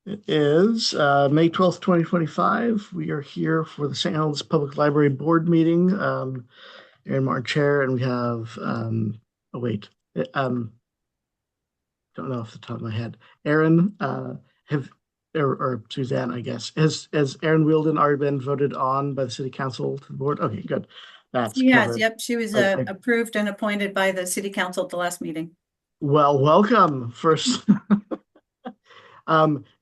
It is May 12th, 2025. We are here for the St. Helens Public Library Board meeting. Aaron Martin Chair, and we have, oh wait, um, don't know off the top of my head. Aaron, have, or Suzanne, I guess. Has Aaron Wielden already been voted on by the City Council to the board? Okay, good. That's Yes, covered. yep, she was Okay. approved and appointed by the city council at the last meeting. Well, welcome first.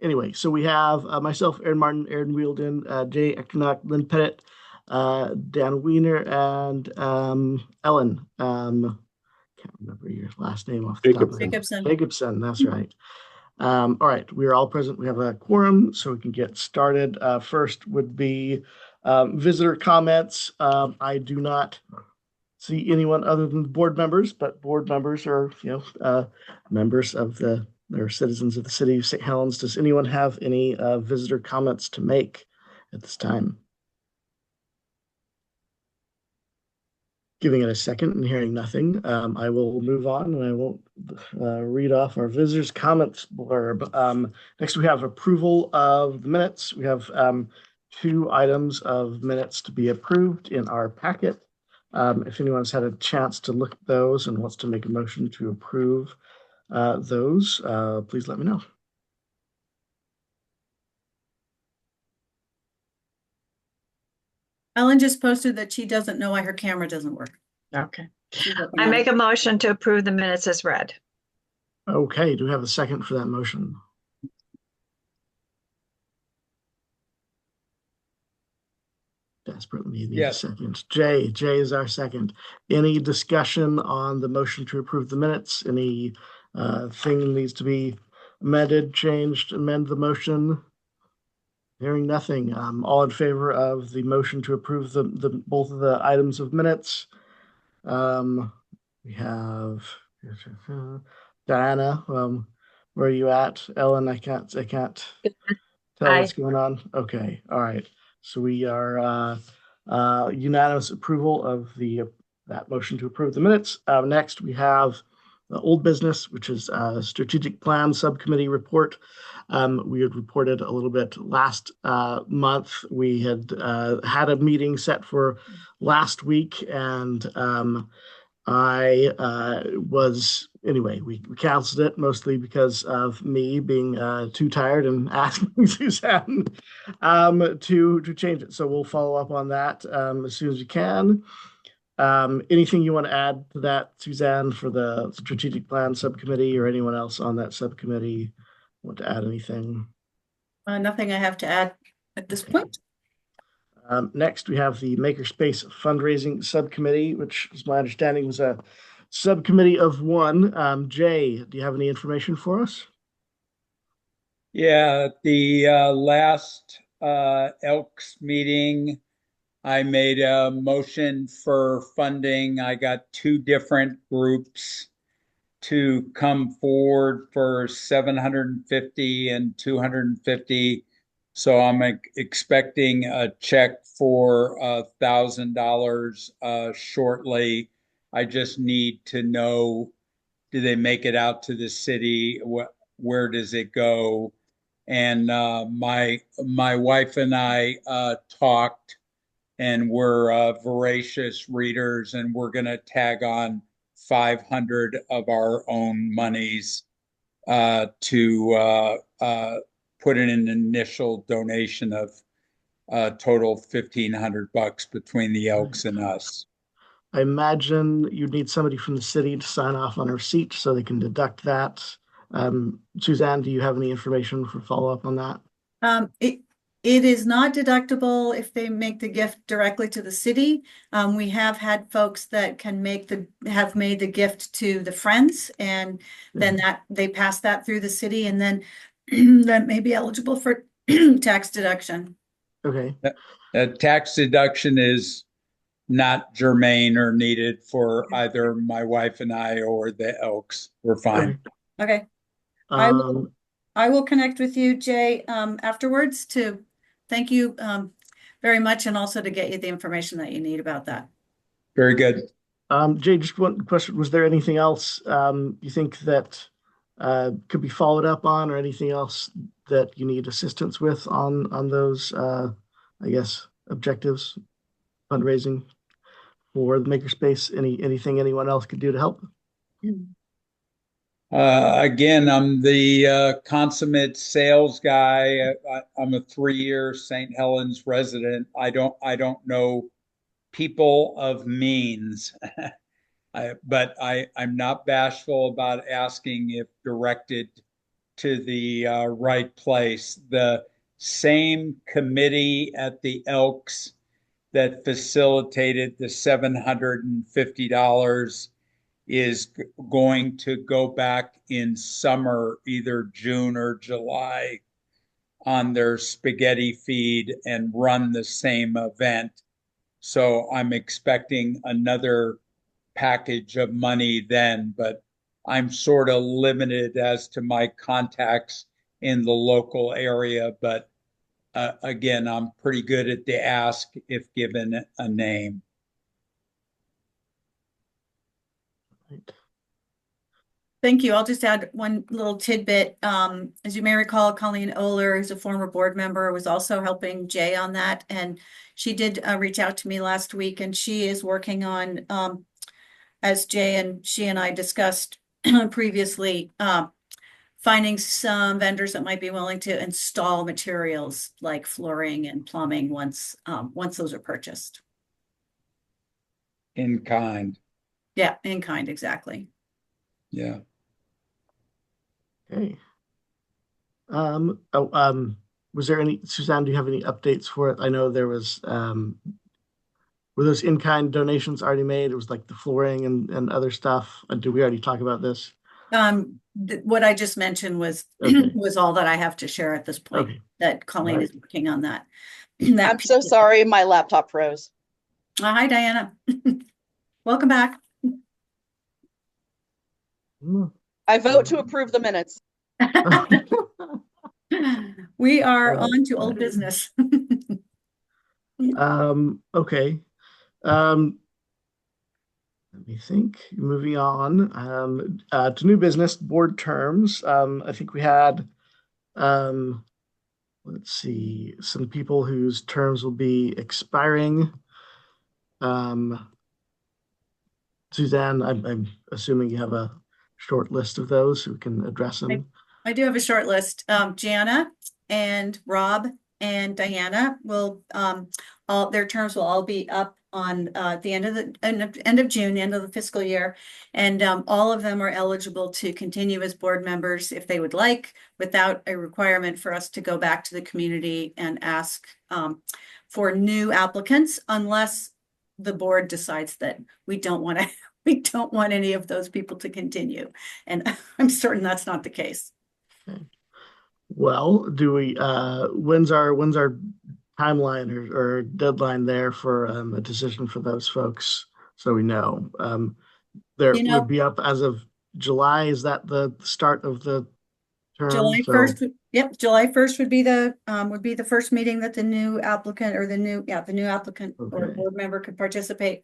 Anyway, so we have myself, Aaron Martin, Aaron Wielden, Jay Eknock, Lynn Pettit, Dan Wiener, and Ellen. Can't remember your last name off the top of my head. Jacobson. Jacobson, that's right. All right, we are all present. We have a quorum, so we can get started. First would be visitor comments. I do not see anyone other than the board members, but board members are, members of the, they're citizens of the city of St. Helens. Does anyone have any visitor comments to make at this time? Giving it a second and hearing nothing, I will move on and I won't read off our visitors' comments blurb. Next, we have approval of the minutes. We have two items of minutes to be approved in our packet. If anyone's had a chance to look at those and wants to make a motion to approve those, please let me know. Ellen just posted that she doesn't know why her camera doesn't work. Okay. I I make a motion to approve the minutes as read. Okay, do we have a second for that motion? Desperately need a second. Jay is our second. Any discussion on the motion to approve the minutes? Any thing needs to be amended, changed, amend the motion? Hearing nothing. All in favor of the motion to approve the both of the items of minutes? We have Diana. Where are you at? Ellen, I can't tell what's going on. Okay, all right. So we are unanimous approval of that motion to approve the minutes. Next, we have the old business, which is strategic plan subcommittee report. We had reported a little bit last month. We had had a meeting set for last week, and I we canceled it mostly because of me being too tired and asking Suzanne to change it. So we'll follow up on that as soon as we can. Anything you want to add to that, Suzanne, for the strategic plan subcommittee, or anyone else on that subcommittee want to add anything? Nothing I have to add at this point. Next, we have the Makerspace fundraising subcommittee, which is my understanding was a subcommittee of one. Jay, do you have any information for us? Yeah, the last Elks meeting, I made a motion for funding. I got two different groups to come forward for 750 and 250. So I'm expecting a check for $1,000 shortly. I just need to know, do they make it out to the city? Where does it go? And my wife and I talked, and we're voracious readers, and we're going to tag on 500 of our own monies to put in an initial donation of total $1,500 between the Elks and us. I imagine you'd need somebody from the city to sign off on a receipt so they can deduct that. Suzanne, do you have any information for follow-up on that? It is not deductible if they make the gift directly to the city. We have had folks that have made the gift to the friends, and then they pass that through the city, and then that may be eligible for tax deduction. Okay. Tax deduction is not germane or needed for either my wife and I or the Elks. We're fine. Okay. I will connect with you, Jay, afterwards to thank you very much, and also to get you the information that you need about that. Very good. Jay, just one question. Was there anything else you think that could be followed up on, or anything else that you need assistance with on those, I guess, objectives, fundraising for the makerspace? Anything anyone else could do to help? Again, I'm the consummate sales guy. I'm a 3-year St. Helens resident. I don't know people of means, but I'm not bashful about asking if directed to the right place. The same committee at the Elks that facilitated the $750 is going to go back in summer, either June or July, on their spaghetti feed and run the same event. So I'm expecting another package of money then, but I'm sort of limited as to my contacts in the local area. But again, I'm pretty good at the ask if given a name. Right. Thank you. I'll just add one little tidbit. As you may recall, Colleen Oler, who's a former board member, was also helping Jay on that. And she did reach out to me last week, and she is working on, as Jay and she and I discussed previously, finding some vendors that might be willing to install materials like flooring and plumbing once those are purchased. In kind. Yeah, in kind, exactly. Yeah. Okay. Was there any, Suzanne, do you have any updates for it? I know there was, were those in-kind donations already made? It was like the flooring and other stuff. Did we already talk about this? What I just mentioned was Okay. was all that I have to share at this point. Okay. That Colleen Right. is working on that. I'm so sorry, my laptop froze. Hi, Diana. Welcome back. I vote to approve the minutes. We are Well, on to old business. Okay. Let me think. Moving on, to new business board terms. I think we had, um, let's see, some people whose terms will be expiring. Suzanne, I'm assuming you have a short list of those so we can address them. I do have a short list. Jana and Rob and Diana will all their terms will all be up on the end of June, the end of the fiscal year, and all of them are eligible to continue as board members if they would like, without a requirement for us to go back to the community and ask for new applicants, unless the board decides that we don't want to. We don't want any of those people to continue, and I'm certain that's not the case. Okay. Well, do we, when's our timeline or deadline there for a decision for those folks? So we know. There You would know, be up as of July. Is that the start of the term? July So, 1st, yep, July 1st would be the first meeting that the new applicant or the new applicant or okay. board member could participate.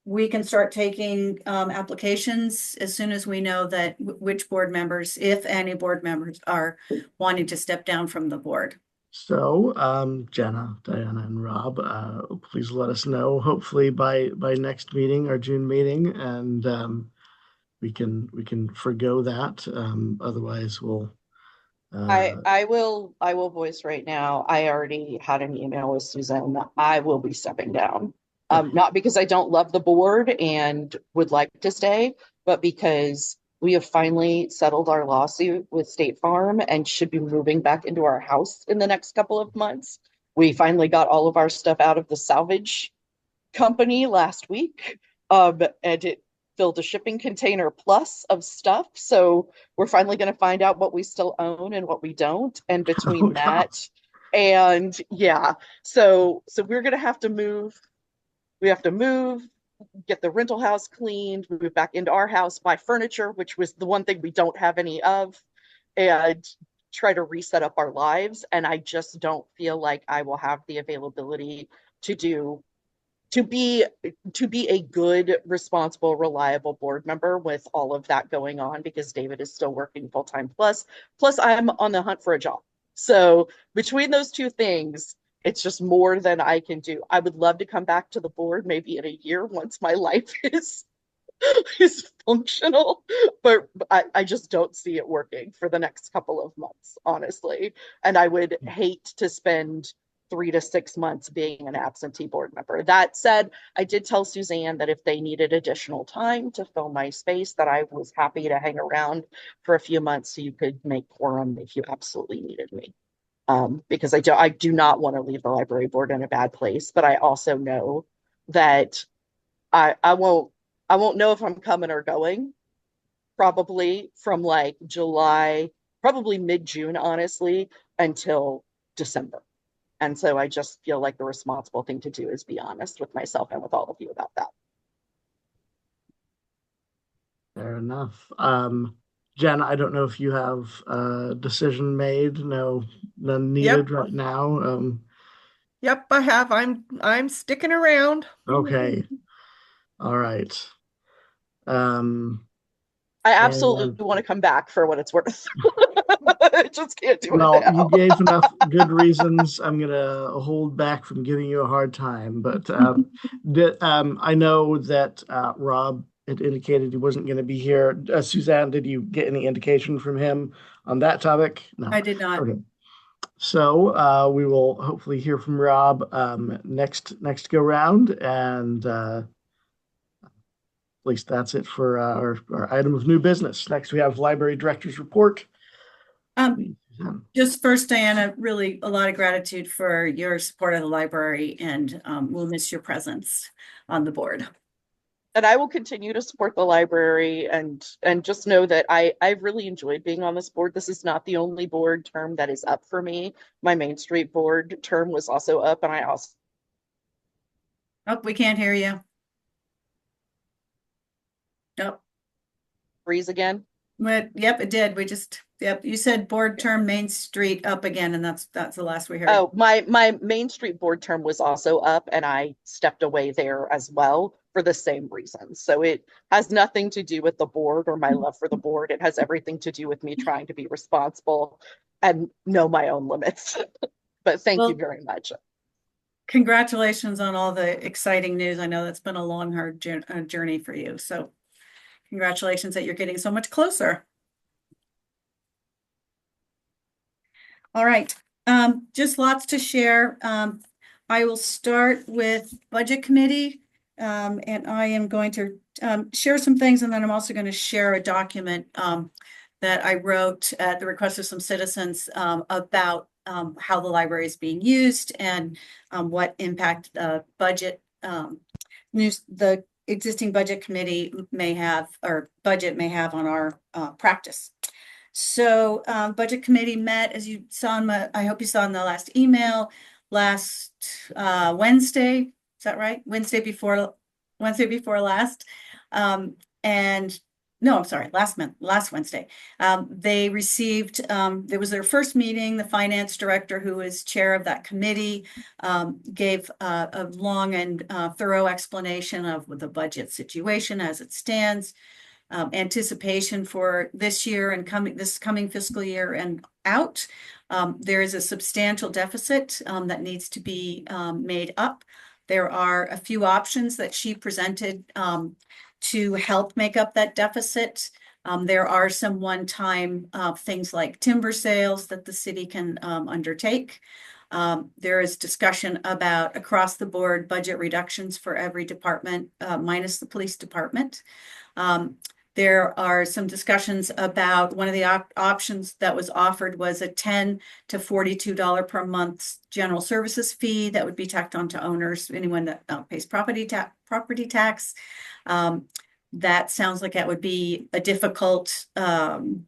We can start taking applications as soon as we know that which board members, if any board members, are wanting to step down from the board. So, Jenna, Diana, and Rob, please let us know. Hopefully by next meeting, our June meeting, and we can forgo that. Otherwise, we'll. I will voice right now. I already had an email with Susan. I will be stepping down. Not because I don't love the board and would like to stay, but because we have finally settled our lawsuit with State Farm and should be moving back into our house in the next couple of months. We finally got all of our stuff out of the salvage company last week. And it filled a shipping container plus of stuff. So we're finally going to find out what we still own and what we don't. And between that and yeah, so we're going to have to move. We have to move, get the rental house cleaned, move back into our house, buy furniture, which was the one thing we don't have any of, and try to reset up our lives. And I just don't feel like I will have the availability to do to be a good, responsible, reliable board member with all of that going on, because David is still working full time. Plus I'm on the hunt for a job. So between those two things, it's just more than I can do. I would love to come back to the board maybe in a year once my life is functional, but I just don't see it working for the next couple of months, honestly. And I would hate to spend 3 to 6 months being an absentee board member. That said, I did tell Suzanne that if they needed additional time to fill my space, that I was happy to hang around for a few months so you could make quorum if you absolutely needed me. Because I do not want to leave the library board in a bad place, but I also know that I won't know if I'm coming or going probably from like July, probably mid-June, honestly, until December. And so I just feel like the responsible thing to do is be honest with myself and with all of you about that. Fair enough. Jen, I don't know if you have a decision made. No, none needed right now. Yep, I have. I'm sticking around. Okay. All right. Um, I absolutely and want to come back for what it's worth. I just can't do it well, now. you gave enough good reasons. I'm gonna hold back from giving you a hard time, but I know that Rob had indicated he wasn't going to be here. Suzanne, did you get any indication from him on that topic? No. I did not. Okay. So we will hopefully hear from Rob next go round, and at least that's it for our item of new business. Next, we have library director's report. Just first, Diana, really a lot of gratitude for your support of the library, and we'll miss your presence on the board. And I will continue to support the library, and just know that I've really enjoyed being on this board. This is not the only board term that is up for me. My Main Street board term was also up, and I also Oh, we can't hear you. Nope. freeze again. But, yep, it did. Yep, you said board term Main Street up again, and that's the last we heard. Oh, my Main Street board term was also up, and I stepped away there as well for the same reasons. So it has nothing to do with the board or my love for the board. It has everything to do with me trying to be responsible and know my own limits. But thank you very much. Congratulations on all the exciting news. I know that's been a long, hard journey for you. So congratulations that you're getting so much closer. All right, just lots to share. I will start with Budget Committee, and I am going to share some things, and then I'm also going to share a document that I wrote at the request of some citizens about how the library is being used and what impact the budget the existing budget committee may have, or budget may have, on our practice. So budget committee met, as you saw in I hope you saw in the last email, last Wednesday. Is that right? Wednesday before last. And no, I'm sorry, last Wednesday. They received, it was their first meeting. The finance director, who is chair of that committee, gave a long and thorough explanation of the budget situation as it stands. Anticipation for this year and this coming fiscal year and out. There is a substantial deficit that needs to be made up. There are a few options that she presented to help make up that deficit. There are some one-time things like timber sales that the city can undertake. There is discussion about across the board budget reductions for every department, minus the police department. There are some discussions about one of the options that was offered was a $10 to $42 per month general services fee that would be tacked onto owners, anyone that pays property tax. That sounds like that would be a difficult,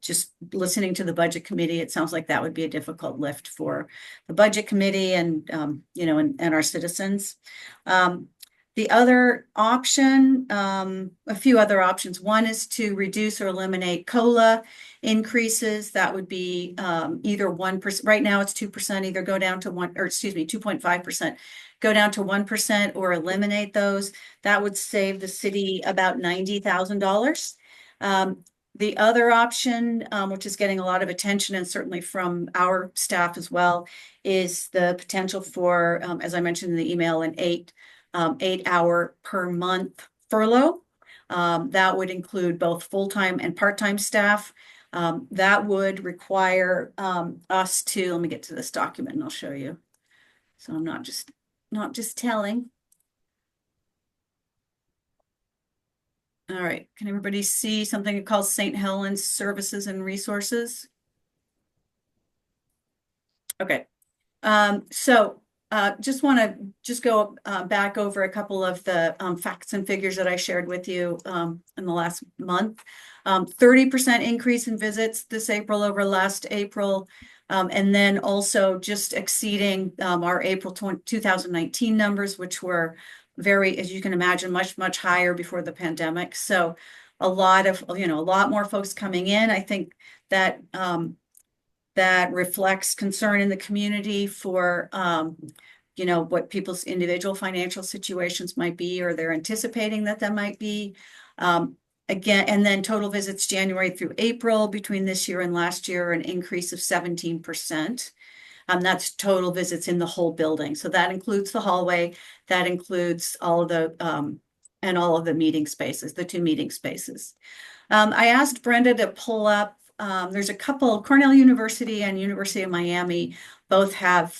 just listening to the budget committee, it sounds like that would be a difficult lift for the budget committee and, and our citizens. The other option, a few other options. One is to reduce or eliminate COLA increases. That would be either 1%. Right now it's 2%, either go down to 2.5%, go down to 1% or eliminate those. That would save the city about $90,000. The other option, which is getting a lot of attention and certainly from our staff as well, is the potential for, as I mentioned in the email, an 8-hour per month furlough. That would include both full-time and part-time staff. That would require us to, let me get to this document and I'll show you. So I'm not just telling. All right, can everybody see something called St. Helens Services and Resources? Okay, so just want to go back over a couple of the facts and figures that I shared with you in the last month. 30% increase in visits this April over last April, and then also just exceeding our April 2019 numbers, which were very, as you can imagine, much higher before the pandemic. So a lot more folks coming in. I think that that reflects concern in the community for what people's individual financial situations might be, or they're anticipating that might be. Again, and then total visits January through April between this year and last year, an increase of 17%. That's total visits in the whole building. So that includes the hallway, that includes all of the and all of the meeting spaces, the 2 meeting spaces. I asked Brenda to pull up, there's a couple, Cornell University and University of Miami both have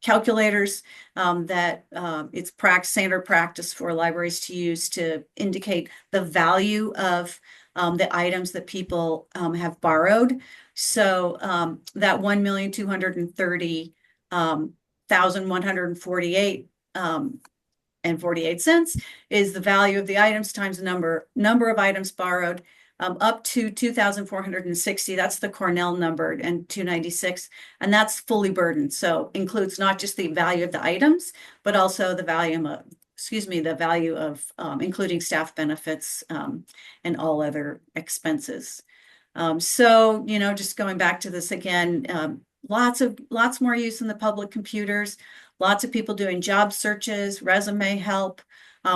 calculators that it's standard practice for libraries to use to indicate the value of the items that people have borrowed. So that 1,230,148 and 48 cents is the value of the items times the number of items borrowed, up to 2,460. That's the Cornell number, and 296, and that's fully burdened. So includes not just the value of the items, but also the value of including staff benefits and all other expenses. So just going back to this again, lots more use in the public computers, lots of people doing job searches, resume help.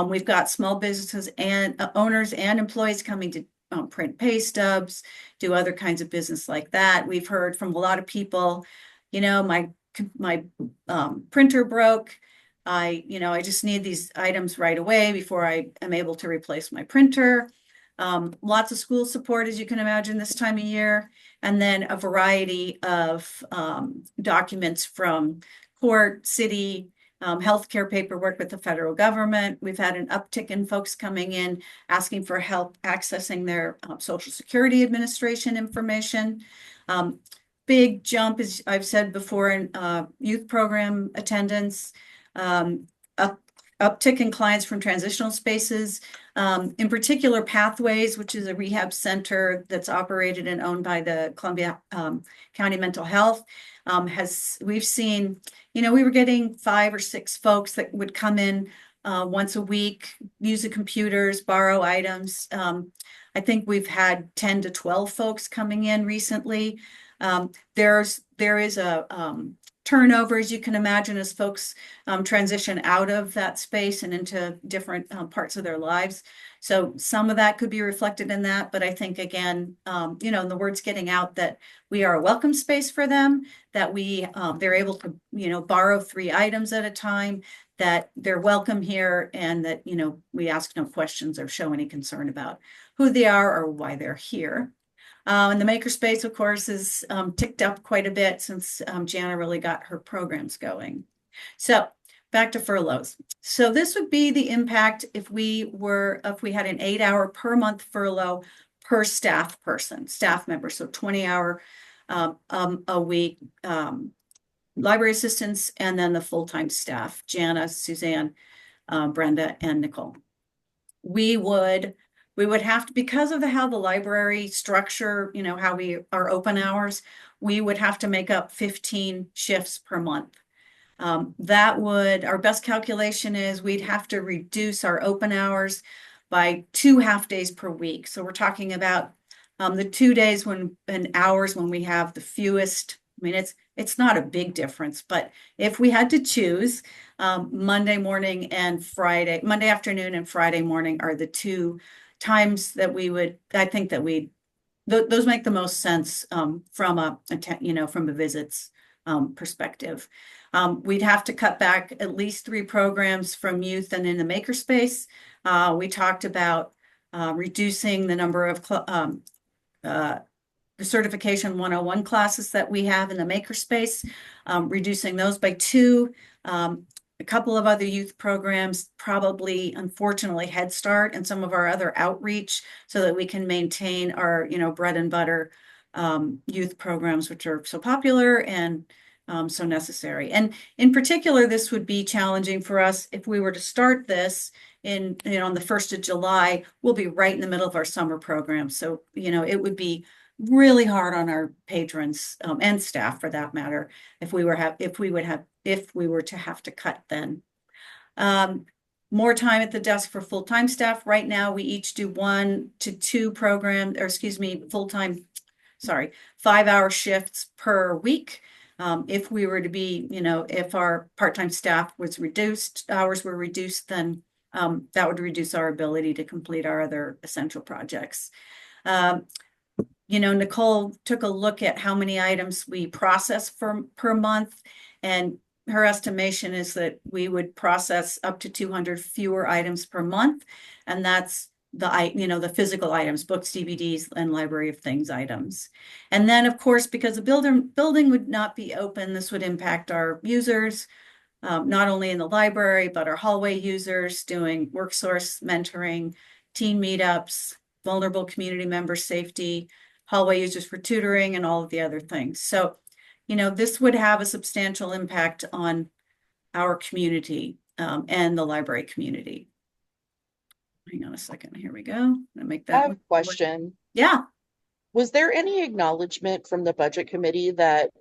We've got small businesses and owners and employees coming to print pay stubs, do other kinds of business like that. We've heard from a lot of people, my printer broke. I just need these items right away before I am able to replace my printer. Lots of school support, as you can imagine, this time of year, and then a variety of documents from court, city, healthcare paperwork with the federal government. We've had an uptick in folks coming in asking for help accessing their Social Security Administration information. Big jump, as I've said before, in youth program attendance. Uptick in clients from transitional spaces, in particular Pathways, which is a rehab center that's operated and owned by the Columbia County Mental Health. We've seen, we were getting 5 or 6 folks that would come in once a week, use the computers, borrow items. I think we've had 10 to 12 folks coming in recently. There is a turnover, as you can imagine, as folks transition out of that space and into different parts of their lives. So some of that could be reflected in that, but I think again, the word's getting out that we are a welcome space for them, that they're able to, borrow 3 items at a time, that they're welcome here, and that, we ask no questions or show any concern about who they are or why they're here. And the makerspace, of course, is ticked up quite a bit since Jana really got her programs going. So back to furloughs. So this would be the impact if we had an 8-hour per month furlough per staff member. So 20-hour a week library assistants, and then the full-time staff, Jana, Suzanne, Brenda, and Nicole. We would have to, because of how the library structure, how our open hours, we would have to make up 15 shifts per month. Our best calculation is we'd have to reduce our open hours by 2 half-days per week. So we're talking about the 2 days and hours when we have the fewest. I mean, it's not a big difference, but if we had to choose, Monday afternoon and Friday morning are the 2 times that those make the most sense from a visits perspective. We'd have to cut back at least 3 programs from youth and in the makerspace. We talked about reducing the number of the Certification 101 classes that we have in the makerspace, reducing those by 2. A couple of other youth programs, probably, unfortunately, Head Start and some of our other outreach, so that we can maintain our, bread and butter youth programs, which are so popular and so necessary. And in particular, this would be challenging for us if we were to start this on the 1st of July. We'll be right in the middle of our summer program. So, it would be really hard on our patrons and staff, for that matter, if we were to have to cut then. More time at the desk for full-time staff. Right now, we each do 1 to 2 full-time, 5-hour shifts per week. If we were to be, if our part-time staff hours were reduced, then that would reduce our ability to complete our other essential projects. Nicole took a look at how many items we process per month, and her estimation is that we would process up to 200 fewer items per month, and that's the physical items, books, DVDs, and library of things items. And then, of course, because the building would not be open, this would impact our users, not only in the library, but our hallway users doing work source mentoring, teen meetups, vulnerable community member safety, hallway users for tutoring, and all of the other things. So, this would have a substantial impact on our community and the library community. Hang on a second. Here we go. I'm gonna make that. I have a question. Yeah. Was there any acknowledgement from the budget committee that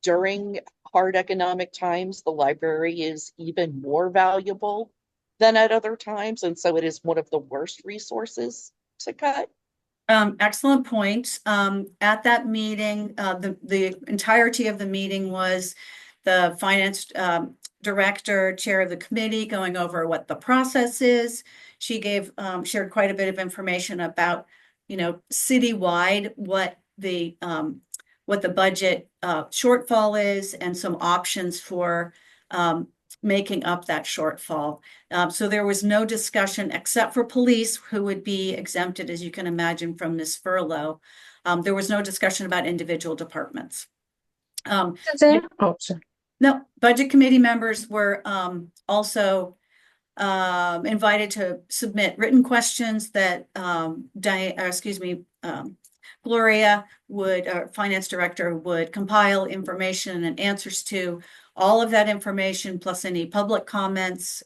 during hard economic times, the library is even more valuable than at other times, and so it is one of the worst resources to cut? Excellent point. At that meeting, the entirety of the meeting was the finance director, chair of the committee, going over what the process is. She shared quite a bit of information about, citywide, what the budget shortfall is, and some options for making up that shortfall. So there was no discussion, except for police, who would be exempted, as you can imagine, from this furlough. There was no discussion about individual departments. No, budget committee members were also invited to submit written questions that Gloria finance director, would compile information and answers to. All of that information, plus any public comments,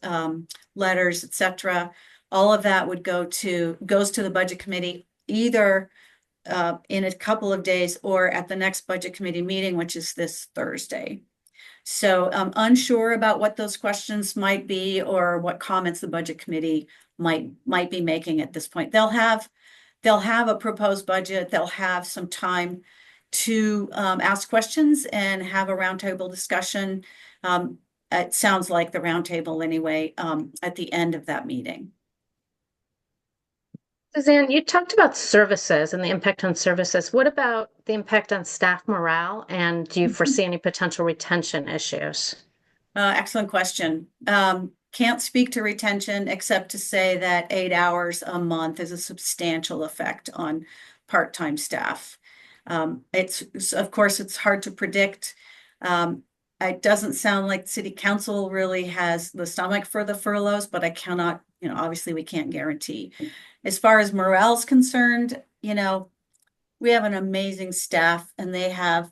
letters, etc. All of that goes to the budget committee, either in a couple of days or at the next budget committee meeting, which is this Thursday. So I'm unsure about what those questions might be or what comments the budget committee might be making at this point. They'll have a proposed budget. They'll have some time to ask questions and have a roundtable discussion. It sounds like the roundtable anyway, at the end of that meeting. Suzanne, you talked about services and the impact on services. What about the impact on staff morale? And do you foresee any potential retention issues? Excellent question. Can't speak to retention except to say that 8 hours a month is a substantial effect on part-time staff. Of course, it's hard to predict. It doesn't sound like City Council really has the stomach for the furloughs, but I cannot, obviously we can't guarantee. As far as morale is concerned, we have an amazing staff, and they have,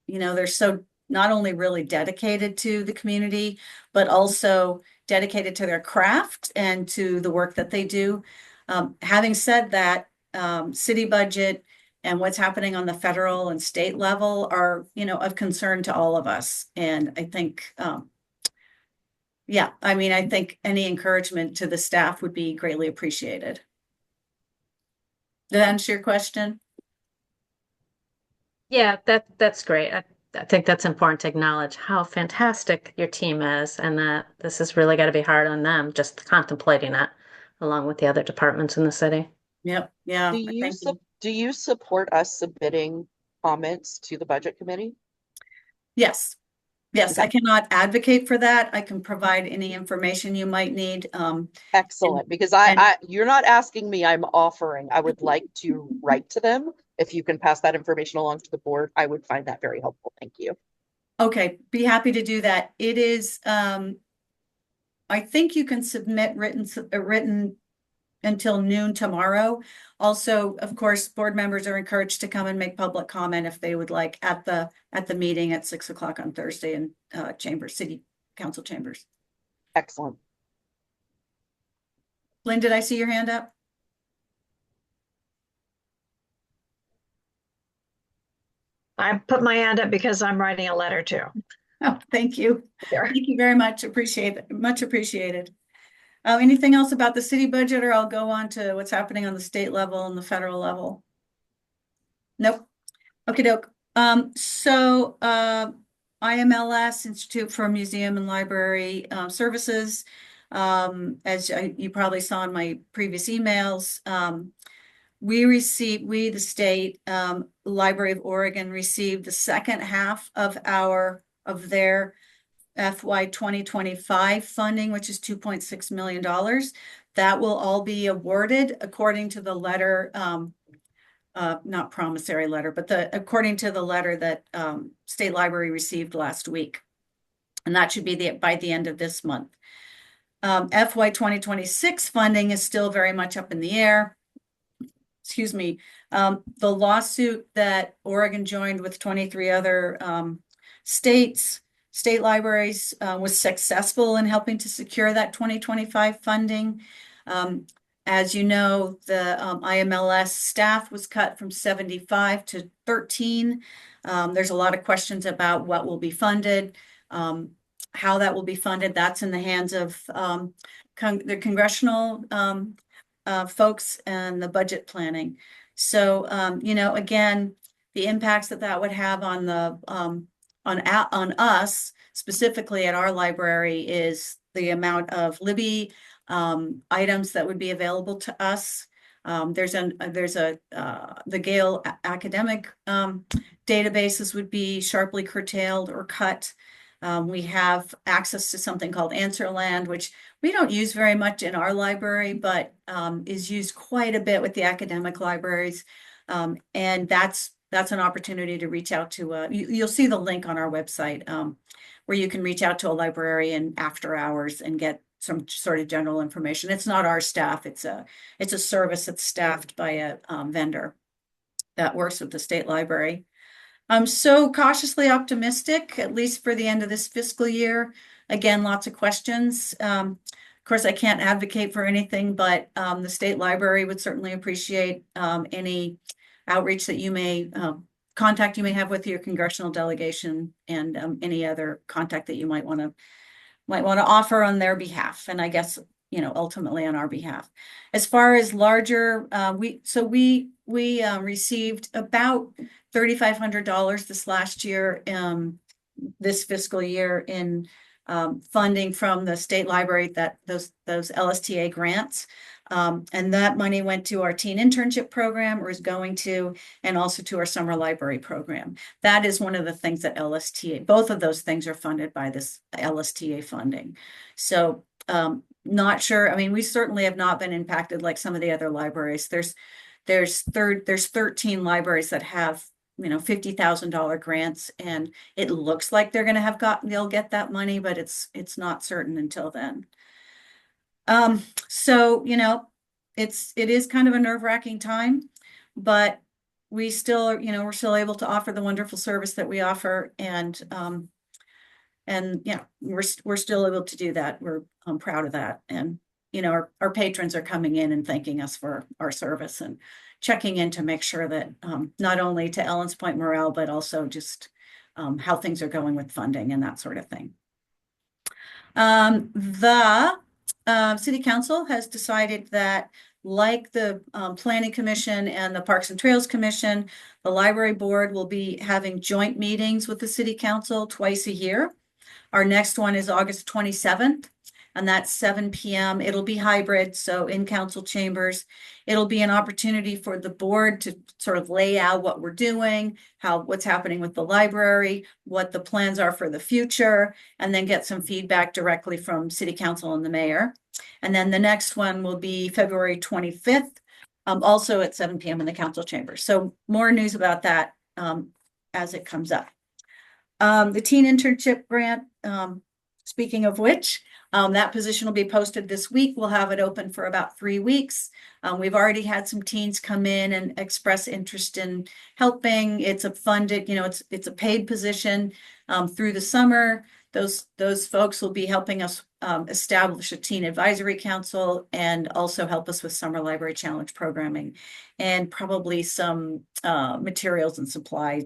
they're so not only really dedicated to the community, but also dedicated to their craft and to the work that they do. Having said that, city budget and what's happening on the federal and state level are, of concern to all of us. And I think yeah, I mean, I think any encouragement to the staff would be greatly appreciated. Did that answer your question? Yeah, that's great. I think that's important to acknowledge how fantastic your team is and that this has really got to be hard on them, just contemplating it along with the other departments in the city. Yep, yeah, thank you. Do you support us submitting comments to the budget committee? Yes. Yes, I Okay. cannot advocate for that. I can provide any information you might need. Excellent, because you're not asking me, I'm offering. I would like to write to them. If you can pass that information along to the board, I would find that very helpful. Thank you. Okay, be happy to do that. It is, I think you can submit written until noon tomorrow. Also, of course, board members are encouraged to come and make public comment if they would like at the meeting at 6 o'clock on Thursday in City Council chambers. Excellent. Lynn, did I see your hand up? I put my hand up because I'm writing a letter too. Oh, thank you. There. Thank you very much. Appreciate it. Much appreciated. Anything else about the city budget, or I'll go on to what's happening on the state level and the federal level? Nope. Okay, doke. IMLS, Institute for Museum and Library Services, as you probably saw in my previous emails, the state Library of Oregon received the second half of their FY 2025 funding, which is $2.6 million. That will all be awarded according to the letter, not promissory letter, but according to the letter that State Library received last week. And that should be by the end of this month. FY 2026 funding is still very much up in the air. Excuse me. The lawsuit that Oregon joined with 23 other state libraries was successful in helping to secure that 2025 funding. As you know, the IMLS staff was cut from 75 to 13. There's a lot of questions about what will be funded, how that will be funded. That's in the hands of the congressional folks and the budget planning. So, again, the impacts that would have on the on us specifically at our library is the amount of Libby items that would be available to us. The Gale academic databases would be sharply curtailed or cut. We have access to something called Answerland, which we don't use very much in our library, but is used quite a bit with the academic libraries. And that's an opportunity to reach out to, you'll see the link on our website where you can reach out to a librarian after hours and get some sort of general information. It's not our staff. It's a service that's staffed by a vendor that works with the state library. I'm so cautiously optimistic, at least for the end of this fiscal year. Again, lots of questions. Of course, I can't advocate for anything, but the state library would certainly appreciate any outreach that you may contact you may have with your congressional delegation and any other contact that you might want to offer on their behalf, and I guess ultimately on our behalf. As far as larger, we received about $3,500 this last year, this fiscal year in funding from the state library, that those LSTA grants. And that money went to our teen internship program, or is going to, and also to our summer library program. That is one of the things that both of those things are funded by this LSTA funding. So not sure. I mean, we certainly have not been impacted like some of the other libraries. There's 13 libraries that have $50,000 grants, and it looks like they'll get that money, but it's not certain until then. So, it is kind of a nerve-wracking time, but we're still able to offer the wonderful service that we offer, and yeah, we're still able to do that. I'm proud of that. And, our patrons are coming in and thanking us for our service and checking in to make sure that, not only to Ellen's point morale, but also just, how things are going with funding and that sort of thing. The City Council has decided that, like the Planning Commission and the Parks and Trails Commission, the Library Board will be having joint meetings with the City Council twice a year. Our next one is August 27th, and that's 7 p.m. It'll be hybrid, so in council chambers. It'll be an opportunity for the board to sort of lay out what we're doing, what's happening with the library, what the plans are for the future, and then get some feedback directly from City Council and the mayor. And then the next one will be February 25th, also at 7 p.m. in the council chambers. So more news about that as it comes up. The teen internship grant, speaking of which, that position will be posted this week. We'll have it open for about 3 weeks. We've already had some teens come in and express interest in helping. It's a funded, it's a paid position through the summer. Those folks will be helping us establish a teen advisory council and also help us with summer library challenge programming and probably some materials and supply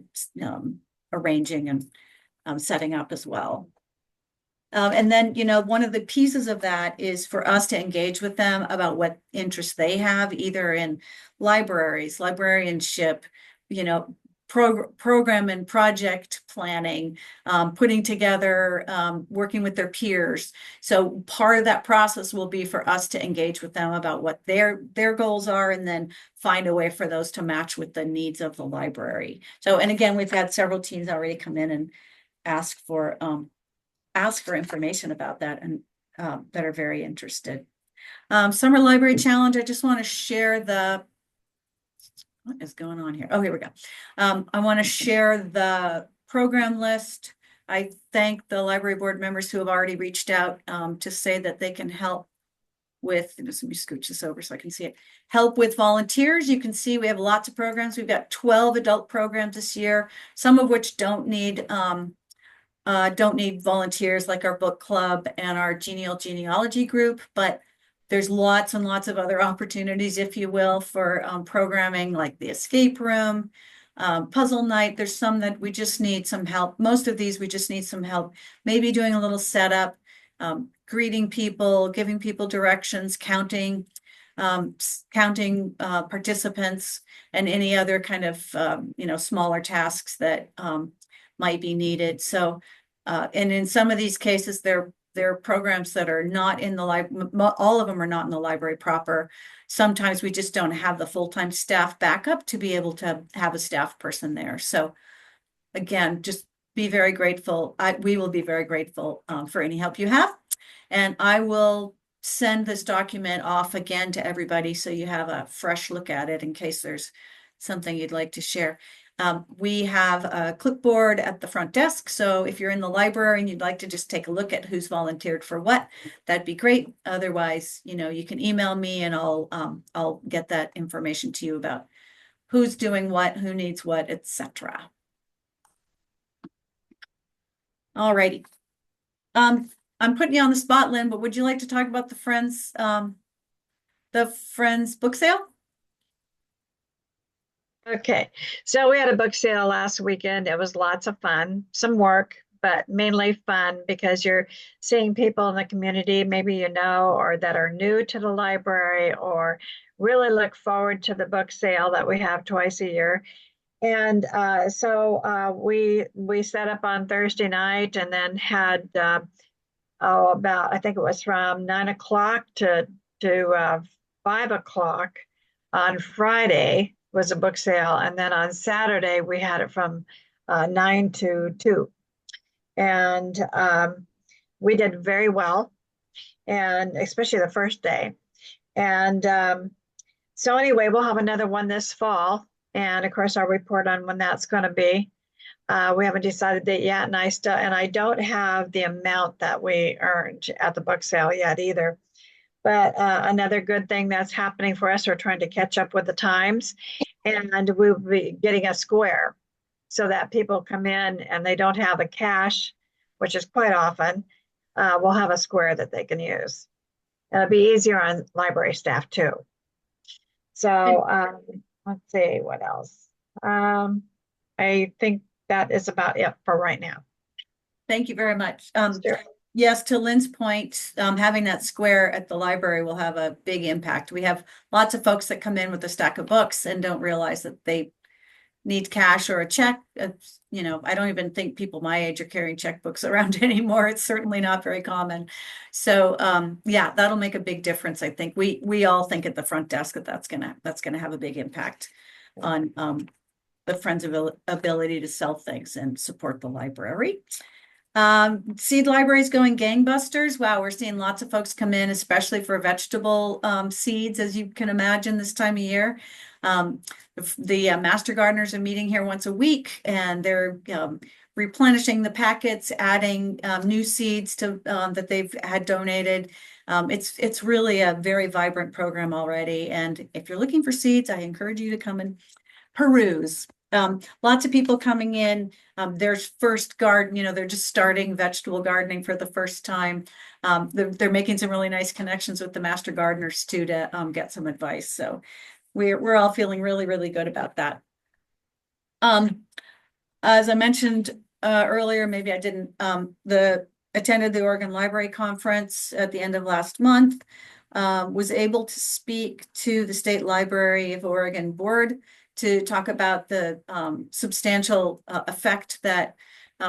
arranging and setting up as well. And then, one of the pieces of that is for us to engage with them about what interests they have, either in libraries, librarianship, program and project planning, putting together, working with their peers. So part of that process will be for us to engage with them about what their goals are, and then find a way for those to match with the needs of the library. So, and again, we've had several teams already come in and ask for information about that, and that are very interested. Summer Library Challenge, I just want to share what is going on here? Oh, here we go. I want to share the program list. I thank the library board members who have already reached out to say that they can help with, let me scooch this over so I can see it. Help with volunteers. You can see we have lots of programs. We've got 12 adult programs this year, some of which don't need volunteers, like our book club and our genealogy group, but there's lots and lots of other opportunities, if you will, for programming, like the escape room, puzzle night. There's some that we just need some help. Most of these we just need some help, maybe doing a little setup, greeting people, giving people directions, counting participants, and any other kind of smaller tasks that might be needed. So and in some of these cases, they're programs that are not in the library. All of them are not in the library proper. Sometimes we just don't have the full-time staff backup to be able to have a staff person there. So again, just be very grateful. We will be very grateful for any help you have. And I will send this document off again to everybody so you have a fresh look at it in case there's something you'd like to share. We have a clipboard at the front desk. So if you're in the library and you'd like to just take a look at who's volunteered for what, that'd be great. Otherwise, you can email me and I'll get that information to you about who's doing what, who needs what, etc. All righty. I'm putting you on the spot, Lynn, but would you like to talk about the Friends book sale? Okay, so we had a book sale last weekend. It was lots of fun, some work, but mainly fun because you're seeing people in the community, maybe or that are new to the library, or really look forward to the book sale that we have twice a year. And so we set up on Thursday night, and then had about, I think it was from 9 o'clock to 5 o'clock on Friday was a book sale. And then on Saturday, we had it from 9 to 2. And we did very well, and especially the first day. And so anyway, we'll have another one this fall. And of course, I'll report on when that's going to be. We haven't decided that yet. And I don't have the amount that we earned at the book sale yet either. But another good thing that's happening for us, we're trying to catch up with the times, and we'll be getting a square so that people come in and they don't have the cash, which is quite often. We'll have a square that they can use. It'll be easier on library staff too. So let's see what else. I think that is about it for right now. Thank you very much. Sure. yes, to Lynn's point, having that square at the library will have a big impact. We have lots of folks that come in with a stack of books and don't realize that they need cash or a check. You know, I don't even think people my age are carrying checkbooks around anymore. It's certainly not very common. So yeah, that'll make a big difference. I think we all think at the front desk that that's gonna have a big impact on the Friends' ability to sell things and support the library. Seed libraries going gangbusters. Wow, we're seeing lots of folks come in, especially for vegetable seeds, as you can imagine this time of year. The master gardeners are meeting here once a week, and they're replenishing the packets, adding new seeds to that they've had donated. It's really a very vibrant program already. And if you're looking for seeds, I encourage you to come and peruse. Lots of people coming in, their first garden, you know, they're just starting vegetable gardening for the first time. They're making some really nice connections with the master gardeners too to get some advice. So we're all feeling really, really good about that. As I mentioned earlier, maybe I didn't, attended the Oregon Library Conference at the end of last month, was able to speak to the State Library of Oregon Board to talk about the substantial effect that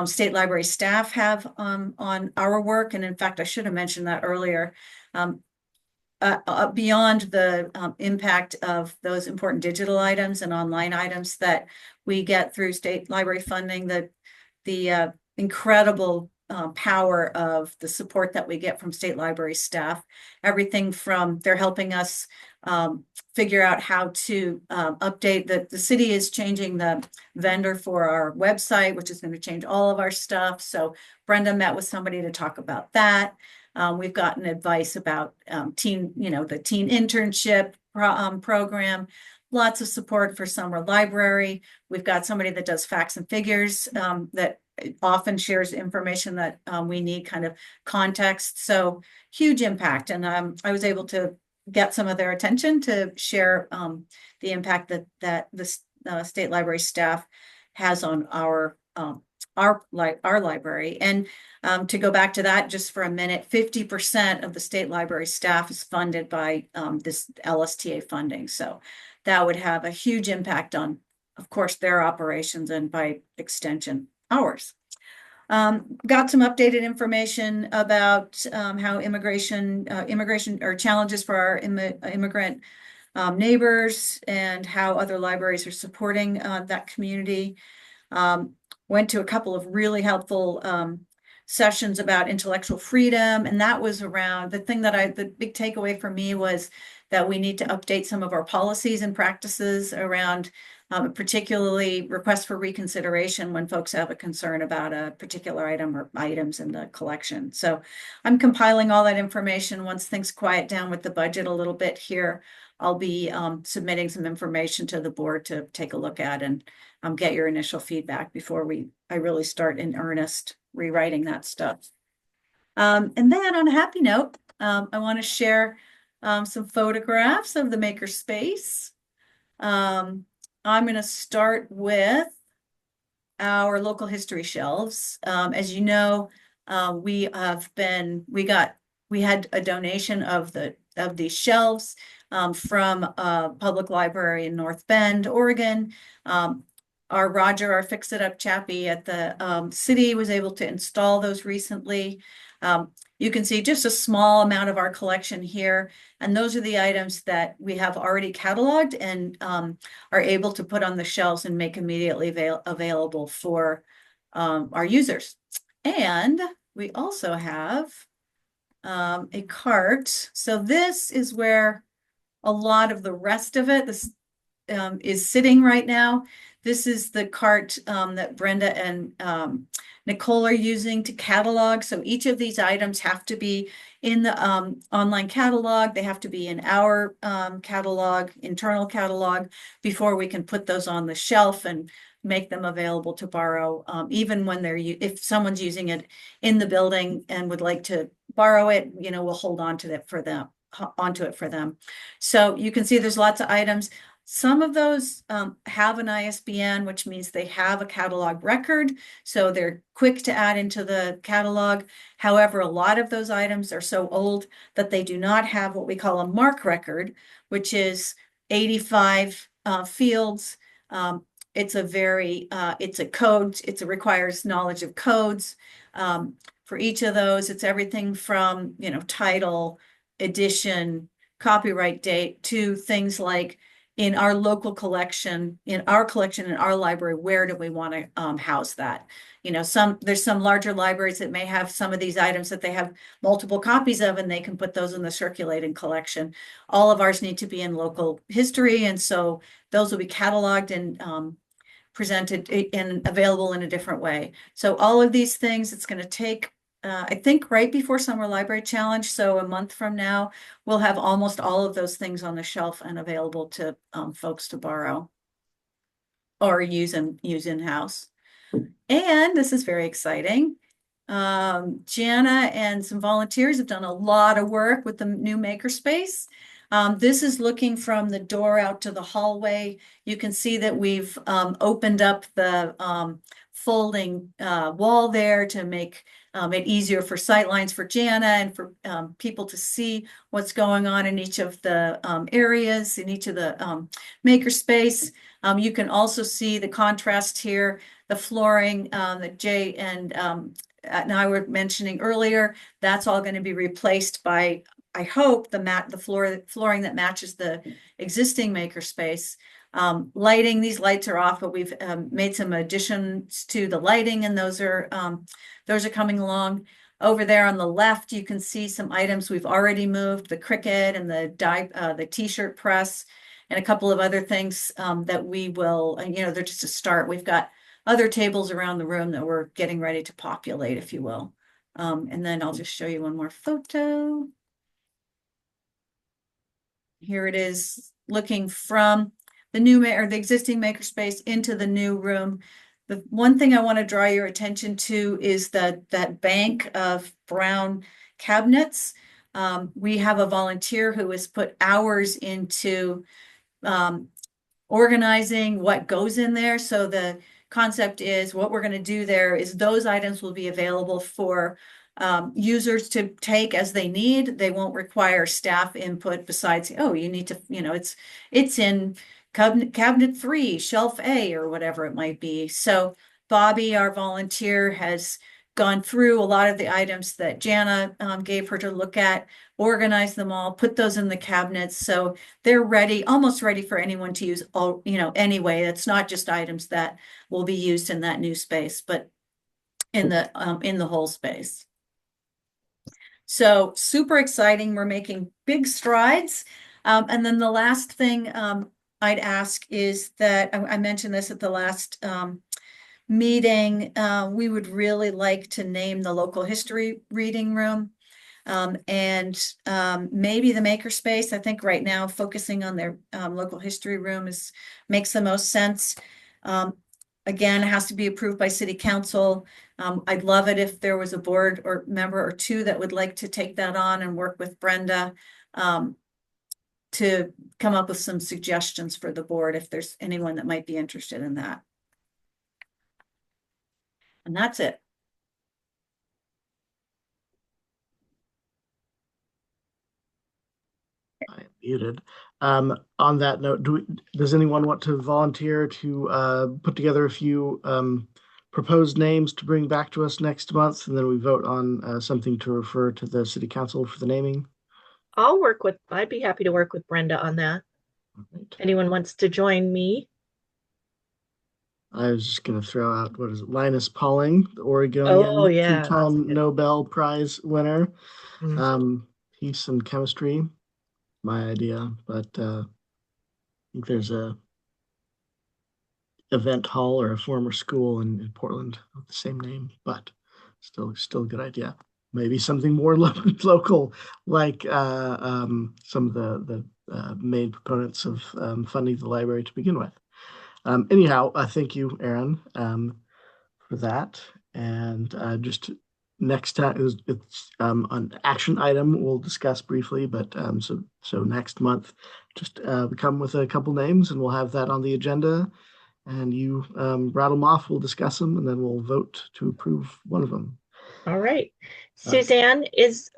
state library staff have on our work. And in fact, I should have mentioned that earlier. Beyond the impact of those important digital items and online items that we get through state library funding, the incredible power of the support that we get from state library staff, everything from they're helping us figure out how to update the city is changing the vendor for our website, which is going to change all of our stuff. So Brenda met with somebody to talk about that. We've gotten advice about the teen internship program, lots of support for summer library. We've got somebody that does facts and figures that often shares information that we need, kind of context. So huge impact. And I was able to get some of their attention to share the impact that the state library staff has on our library. And to go back to that just for a minute, 50% of the state library staff is funded by this LSTA funding. So that would have a huge impact on, of course, their operations and by extension, ours. Got some updated information about how immigration or challenges for our immigrant neighbors and how other libraries are supporting that community. Went to a couple of really helpful sessions about intellectual freedom, and that was around the thing that the big takeaway for me was that we need to update some of our policies and practices around particularly requests for reconsideration when folks have a concern about a particular item or items in the collection. So I'm compiling all that information. Once things quiet down with the budget a little bit here, I'll be submitting some information to the board to take a look at and get your initial feedback before I really start in earnest rewriting that stuff. And then on a happy note, I want to share some photographs of the makerspace. I'm going to start with our local history shelves. As you know, we had a donation of these shelves from a public library in North Bend, Oregon. Our Roger, our Fix It Up chappie at the city, was able to install those recently. You can see just a small amount of our collection here. And those are the items that we have already cataloged and are able to put on the shelves and make immediately available for our users. And we also have a cart. So this is where a lot of the rest of it is sitting right now. This is the cart that Brenda and Nicole are using to catalog. So each of these items have to be in the online catalog. They have to be in our catalog, internal catalog, before we can put those on the shelf and make them available to borrow. Even when if someone's using it in the building and would like to borrow it, we'll hold on to it for them. So you can see there's lots of items. Some of those have an ISBN, which means they have a catalog record, so they're quick to add into the catalog. However, a lot of those items are so old that they do not have what we call a MARC record, which is 85 fields. It's a code, it requires knowledge of codes. For each of those, it's everything from, title, edition, copyright date to things like in our local collection, in our library, where do we want to house that? There's some larger libraries that may have some of these items that they have multiple copies of, and they can put those in the circulating collection. All of ours need to be in local history, and so those will be cataloged and presented and available in a different way. So all of these things, it's going to take, I think, right before Summer Library Challenge. So a month from now, we'll have almost all of those things on the shelf and available to folks to borrow or use in-house. And this is very exciting. Jana and some volunteers have done a lot of work with the new makerspace. This is looking from the door out to the hallway. You can see that we've opened up the folding wall there to make it easier for sightlines for Jana and for people to see what's going on in each of the areas, in each of the makerspace. You can also see the contrast here, the flooring that Jay and I were mentioning earlier. That's all going to be replaced by, I hope, the flooring that matches the existing makerspace. Lighting, these lights are off, but we've made some additions to the lighting, and those are coming along. Over there on the left, you can see some items we've already moved: the Cricut and the t-shirt press, and a couple of other things that we will. They're just a start. We've got other tables around the room that we're getting ready to populate, if you will. And then I'll just show you one more photo. Here it is, looking from the existing makerspace into the new room. The one thing I want to draw your attention to is that bank of brown cabinets. We have a volunteer who has put hours into organizing what goes in there. So the concept is, what we're going to do there is those items will be available for users to take as they need. They won't require staff input besides, oh, you need to, it's in cabinet 3, shelf A, or whatever it might be. So Bobby, our volunteer, has gone through a lot of the items that Jana gave her to look at, organize them all, put those in the cabinets. So they're ready, almost ready for anyone to use anyway. It's not just items that will be used in that new space, but in the whole space. So super exciting. We're making big strides. And then the last thing I'd ask is that I mentioned this at the last meeting. We would really like to name the local history reading room and maybe the makerspace. I think right now focusing on their local history room makes the most sense. Again, it has to be approved by city council. I'd love it if there was a board or member or two that would like to take that on and work with Brenda to come up with some suggestions for the board if there's anyone that might be interested in that. And that's it. I am muted. On that note, does anyone want to volunteer to put together a few proposed names to bring back to us next month, and then we vote on something to refer to the city council for the naming? I'd be happy to work with Brenda on that. Right. Anyone wants to join me? I was just going to throw out, what is it, Linus Pauling, the Oregonian Oh, yeah, two-time good. Nobel Prize winner. Mm. Peace and chemistry, my idea, but I think there's a event hall or a former school in Portland with the same name, but still a good idea. Maybe something more local, like some of the main proponents of funding the library to begin with. Anyhow, thank you, Aaron, for that. And just next time it's an action item we'll discuss briefly, but so next month, just come with a couple names and we'll have that on the agenda, and you rattle them off. We'll discuss them, and then we'll vote to approve one of them. All right. Suzanne, is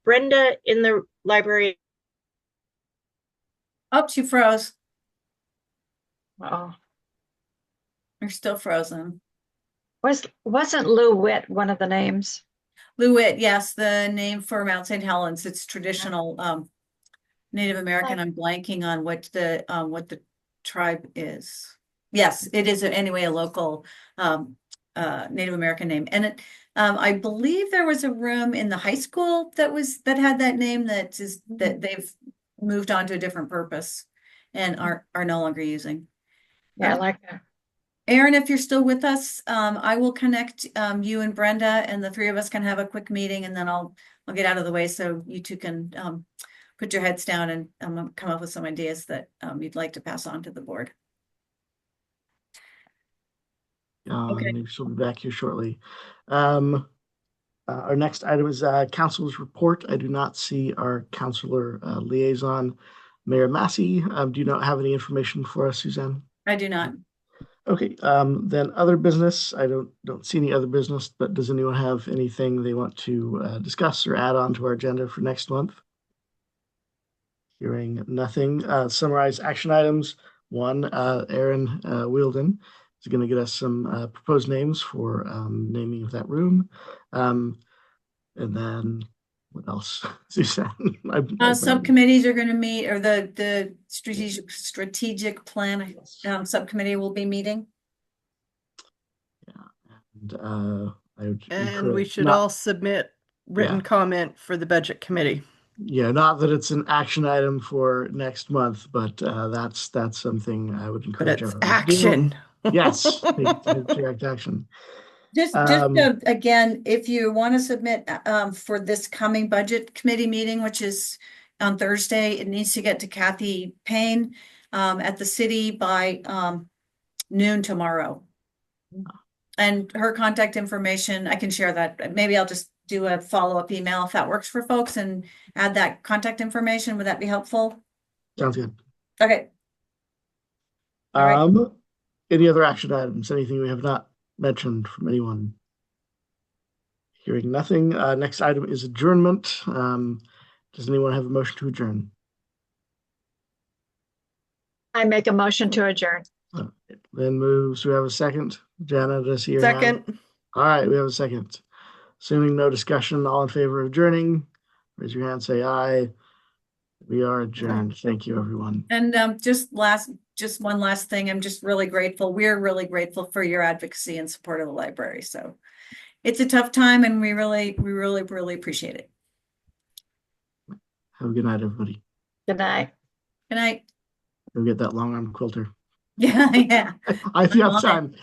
Brenda in the library? Oh, she froze. Oh, You're still frozen. wasn't Lou Witt one of the names? Lewitt, yes, the name for Mount St. Helens. It's traditional Native American. I'm blanking on what the tribe is. Yes, it is anyway a local Native American name. And it I believe there was a room in the high school that had that name that they've moved on to a different purpose and are no longer using. Yeah, I like that. Aaron, if you're still with us, I will connect you and Brenda, and the three of us can have a quick meeting, and then I'll get out of the way so you two can put your heads down and come up with some ideas that you'd like to pass on to the board. Okay. Maybe she'll be back here shortly. Our next item is council's report. I do not see our councilor liaison, Mayor Massey. Do you not have any information for us, Suzanne? I do not. Okay, then other business. I don't see any other business, but does anyone have anything they want to discuss or add on to our agenda for next month? Hearing nothing. Summarize action items. One, Aaron Wielden is going to get us some proposed names for naming of that room. And then what else? Suzanne. Subcommittees are going to meet, or the strategic plan subcommittee will be meeting. Yeah, And we should all submit written comment for the budget committee. Yeah, not that it's an action item for next month, but that's something I would encourage but it's everyone action. to do. Yes, take direct action. Just again, if you want to submit for this coming budget committee meeting, which is on Thursday, it needs to get to Kathy Payne at the city by noon tomorrow. And her contact information, I can share that. Maybe I'll just do a follow-up email if that works for folks and add that contact information. Would that be helpful? Sounds good. Okay. All right. Any other action items? Anything we have not mentioned from anyone? Hearing nothing. Next item is adjournment. Does anyone have a motion to adjourn? I make a motion to adjourn. Then moves. Do we have a second? Jana, does see your Second. hand? All right, we have a second. Assuming no discussion, all in favor of adjourning, raise your hand, say aye. We are adjourned. Thank you, everyone. And just one last thing. I'm just really grateful. We're really grateful for your advocacy and support of the library. So it's a tough time, and we really appreciate it. Have a good night, everybody. Good night. Good night. Go get that long arm quilter. Yeah. I have time.